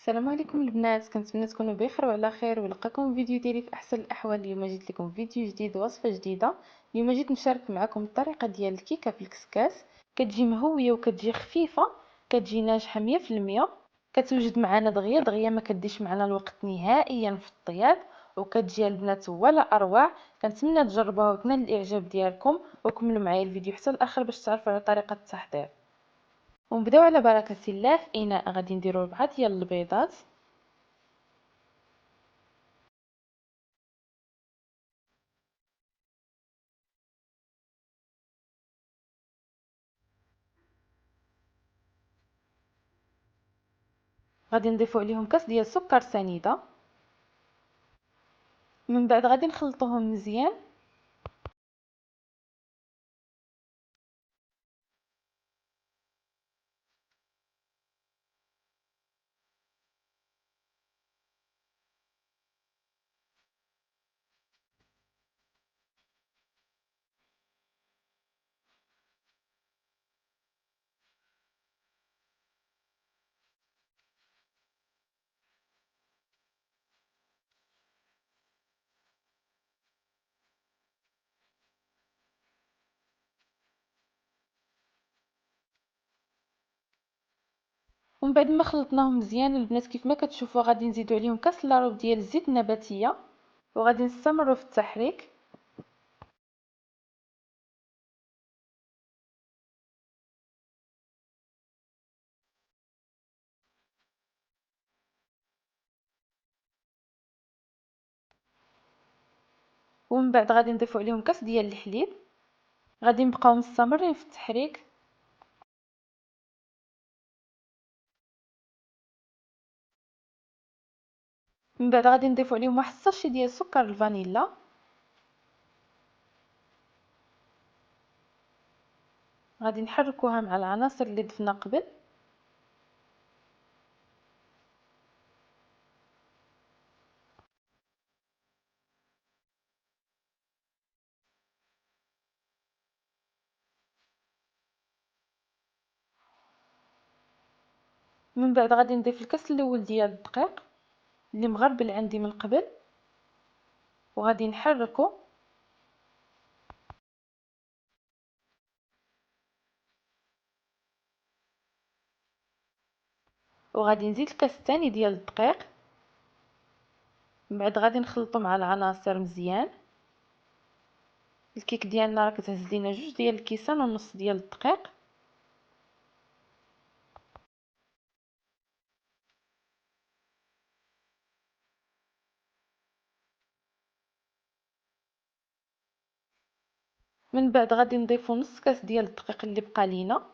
السلام عليكم البنات، كنتمنى تكونوا بخير وعلى خير ولقاكم فيديو ديالي في احسن الاحوال. اليوم جيت لكم فيديو جديد، وصفه جديده. اليوم جيت نشارك معكم الطريقه ديال الكيكه في الكسكاس. كتجي مهويه وكتجي خفيفه، كتجي ناجحه 100%. كتوجد معنا دغيا دغيا، ما كديش معنا الوقت نهائيا في الطياب، وكتجي البنات ولا اروع. كنتمنى تجربوها وتنال الاعجاب ديالكم، وكملوا معايا الفيديو حتى الاخر باش تعرفوا على طريقه التحضير. ونبداو على بركه الله. في اناء غادي نديروا 4 ديال البيضات. غادي نضيفوا عليهم كاس ديال السكر سنيده. من بعد غادي نخلطوهم مزيان. ومن بعد ما خلطناهم مزيان البنات، كيف ما كتشوفوا غادي نزيدوا عليهم كاس لاروب ديال الزيت النباتيه، وغادي نستمروا في التحريك. ومن بعد غادي نضيفوا عليهم كاس ديال الحليب. غادي نبقاو مستمرين في التحريك. من بعد غادي نضيفوا عليهم واحد الساشي ديال سكر الفانيلا. غادي نحركوها مع العناصر اللي ضفنا قبل. من بعد غادي نضيف الكاس الاول ديال الدقيق اللي مغربل عندي من قبل، وغادي نحركو. وغادي نزيد الكاس الثاني ديال الدقيق. من بعد غادي نخلطو مع العناصر مزيان. الكيك ديالنا راه كتهز لينا 2 ديال الكيسان ونص ديال الدقيق. من بعد غادي نضيفو نص كاس ديال الدقيق اللي بقى لينا.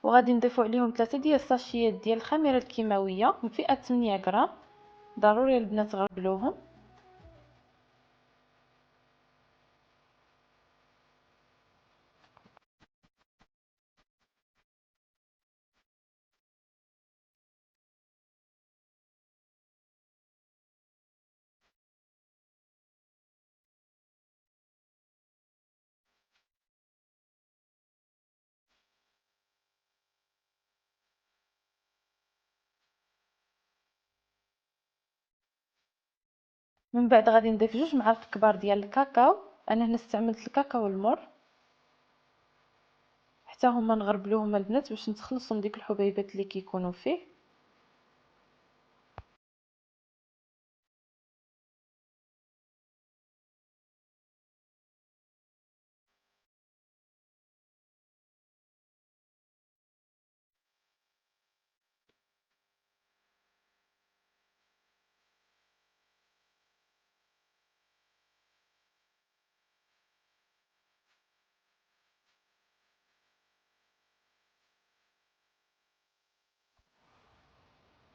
وغادي نضيفو عليهم 3 ديال الساشيات ديال الخميره الكيماويه من فئه 8 غرام. ضروري البنات تغربلوهم. من بعد غادي نضيف 2 معالق كبار ديال الكاكاو. انا هنا استعملت الكاكاو المر، حتى هما نغربلوهم البنات باش نتخلصوا من ديك الحبيبات اللي كيكونوا فيه.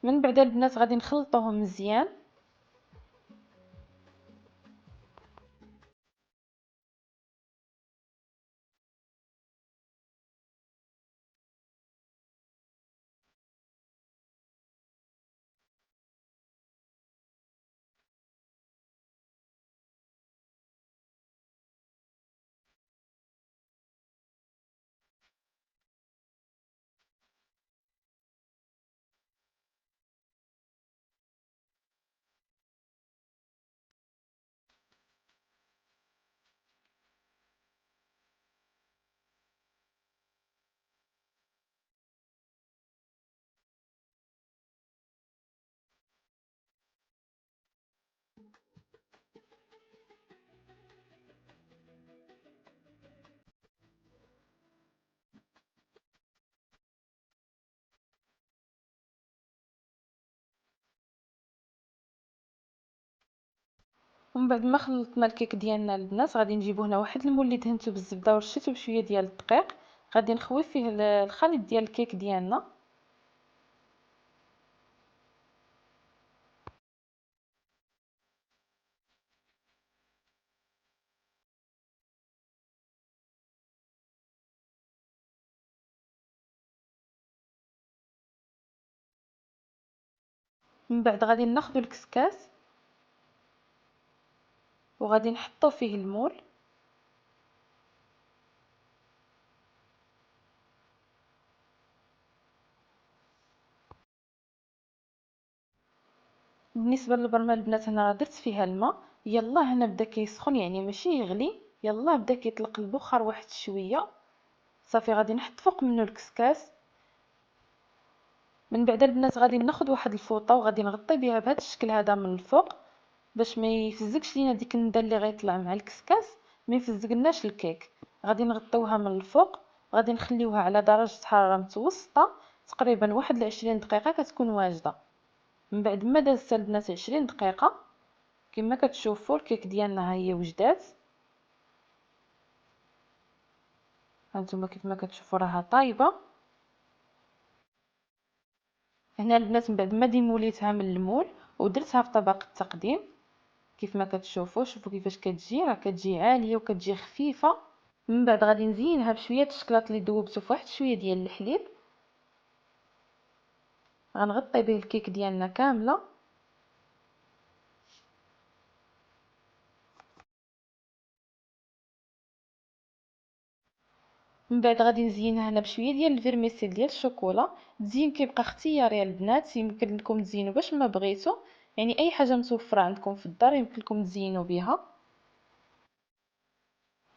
من بعد البنات غادي نخلطوهم مزيان. ومن بعد ما خلطنا الكيك ديالنا البنات غادي نجيبو هنا واحد المول اللي دهنته بالزبده ورشيته بشويه ديال الدقيق، غادي نخوي فيه الخليط ديال الكيك ديالنا. من بعد غادي ناخذ الكسكاس وغادي نحطو فيه المول، بالنسبه للبرمه البنات هنا درت فيها الماء، يلا هنا بدا كيسخن يعني ماشي يغلي، يلا بدا كيطلق البخار واحد شويه، صافي غادي نحط فوق منه الكسكاس. من بعد البنات غادي ناخذ واحد الفوطه وغادي نغطي بها بهذا الشكل هذا من الفوق باش ما يفزكش لينا ديك الندى اللي غيطلع مع الكسكاس، ما يفزقناش الكيك. غادي نغطيوها من الفوق، غادي نخليوها على درجه حراره متوسطه تقريبا 21 دقيقه كتكون واجده. من بعد ما دازت البنات 20 دقيقه كما كتشوفوا الكيك ديالنا ها هي وجدات، هانتوما كيف ما كتشوفوا راها طايبه. هنا البنات من بعد ما ديموليتها من المول ودرتها في طبق التقديم كيف ما كتشوفوا، شوفوا كيفاش كتجي، راه كتجي عاليه وكتجي خفيفه. من بعد غادي نزينها بشويه الشكلاط اللي ذوبته في واحد شويه ديال الحليب، غنغطي به الكيك ديالنا كامله. من بعد غادي نزينها هنا بشويه ديال الفيرميسيل ديال الشوكولا، التزيين كيبقى اختياري البنات، يمكن لكم تزينوا باش ما بغيتو، يعني اي حاجه متوفره عندكم في الدار يمكن لكم تزينوا بها.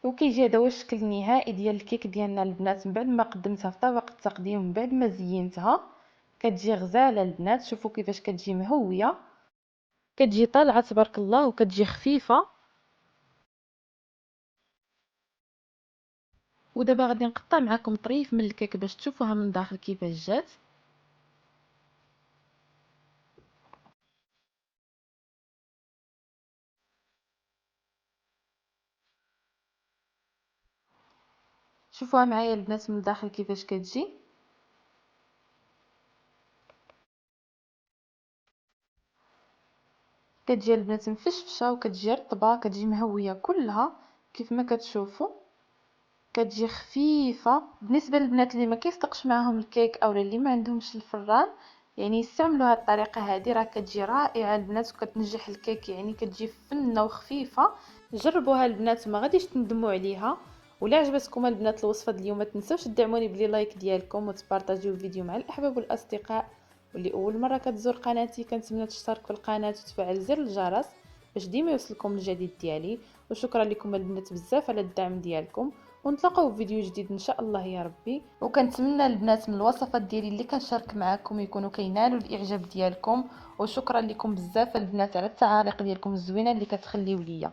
وكيجي هذا هو الشكل النهائي ديال الكيك ديالنا البنات من بعد ما قدمتها في طبق التقديم ومن بعد ما زينتها. كتجي غزاله البنات، شوفوا كيفاش كتجي مهويه، كتجي طالعه تبارك الله وكتجي خفيفه. ودابا غادي نقطع معكم طريف من الكيك باش تشوفوها من داخل كيفاش جات. شوفوها معايا البنات من الداخل كيفاش كتجي. كتجي البنات مفشفشه وكتجي رطبه، كتجي مهويه كلها كيف ما كتشوفوا، كتجي خفيفه. بالنسبه للبنات اللي ما كيصدقش معاهم الكيك او اللي ما عندهمش الفران، يعني يستعملوا هذه الطريقه هذه، راه كتجي رائعه البنات وكتنجح الكيك، يعني كتجي فنه وخفيفه. جربوها البنات وما غاديش تندموا عليها. ولا عجبتكم البنات الوصفه ديال اليوم ما تنسوش تدعموني بلي لايك ديالكم وتبارطاجيو الفيديو مع الاحباب والاصدقاء. واللي اول مره كتزور قناتي كنتمنى تشترك في القناه وتفعل زر الجرس باش ديما يوصلكم الجديد ديالي. وشكرا لكم البنات بزاف على الدعم ديالكم، ونتلاقاو في فيديو جديد ان شاء الله يا ربي. وكنتمنى البنات من الوصفات ديالي اللي كنشارك معكم يكونوا كينالوا الاعجاب ديالكم. وشكرا لكم بزاف البنات على التعاليق ديالكم الزوينه اللي كتخليو ليا.